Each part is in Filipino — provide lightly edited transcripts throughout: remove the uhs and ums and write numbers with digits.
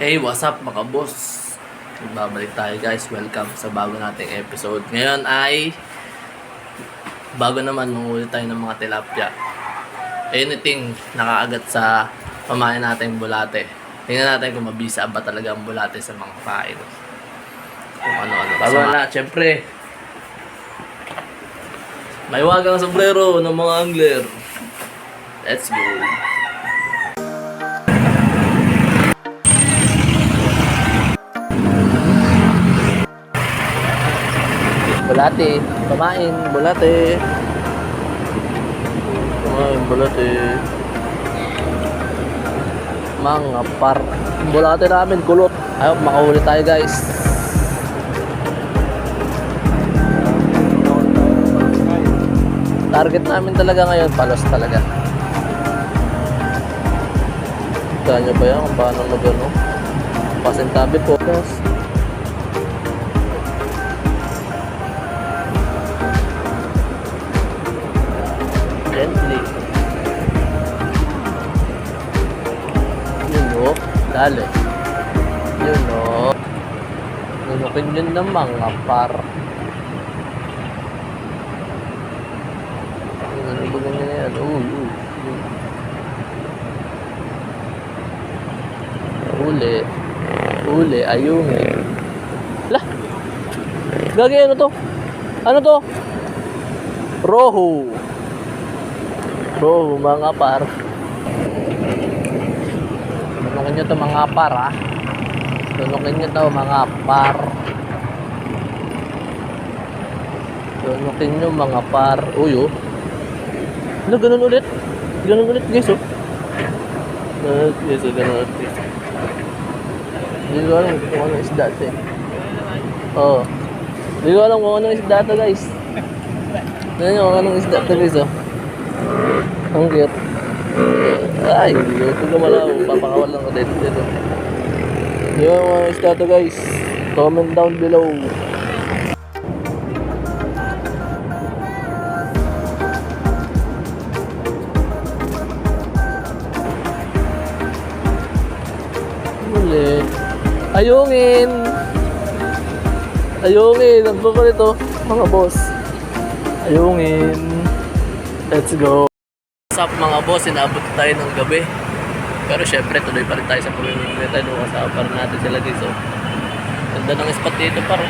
Hey, what's up mga boss? Babalik tayo guys. Welcome sa bago nating episode. Ngayon ay bago naman mangulit tayo ng mga tilapia. Anything nakaagat sa pamain nating bulate. Tingnan natin kung mabisa ba talaga ang bulate sa mga pain. Kung ano-ano. Bago na, syempre. May wagang sombrero ng mga angler. Let's go. Bulate, pamain, bulate. Pamain, bulate. Mga par. Bulate namin, kulot. Ayaw, makahuli tayo guys. Target namin talaga ngayon, palos talaga. Kaya nyo ba yan kung paano mag-ano? Pasintabi po. Gently. Yun o. Dali. Yun o. Nunukin yun ng mga par. Ano ba ganyan na yan? Uli. Uli. Ayungin. Lah. Gagi, ano to? Ano to? Rohu. Bro, mga par. Tunukin nyo to mga par, ha? Tunukin nyo to mga par. Tunukin nyo mga par. Uy, oh. Ano, ganun ulit? Ganun ulit, guys, oh. Yes, oh, ganun ulit, guys. Hindi ko alam kung anong isda ito, eh. Oo. Hindi ko alam kung anong isda ito, guys. Tignan nyo kung anong isda ito, guys, oh. Ang cute. Ay, ito lumalaw. Papakawalan ko dito. Yung mga isda to guys. Comment down below. Ulit. Ayungin. Ayungin. Ang buka nito, mga boss. Ayungin. Let's go. What's up mga boss, inabot tayo ng gabi. Pero syempre tuloy pa rin tayo sa pamimigay tayo nung kasama pa rin natin sila guys. So, ganda ng spot dito paro.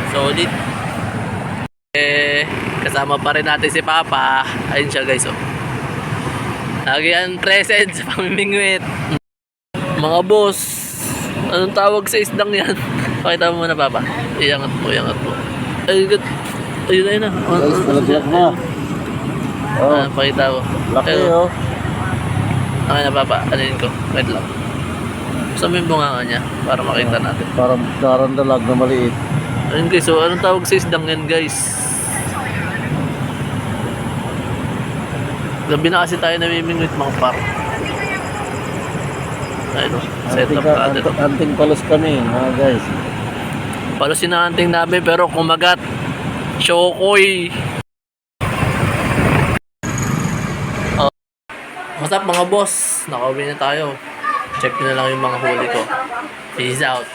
Solid. Kasama pa rin natin si Papa. Ayun siya guys. Oh. Lagi yan present sa pamimingwit. Mga boss, anong tawag sa isdang yan? Pakita mo muna Papa. Iyangat mo. Ayun na. Malagyan mo. Pakita ko. Laki oh. Okay na Papa, alin ko. Wait lang. Saan mo yung bunganga niya? Para makita natin. Parang dalag na maliit. Ayun guys, so anong tawag sa isdang yan guys? Gabi na kasi tayo namimingwit mga par. Ayun o, set up natin. Anting palos kami mga guys. Palusin na anting namin pero kumagat. Shokoy. What's up mga boss? Nakauwi na tayo. Check nyo na lang yung mga huli ko. Peace out.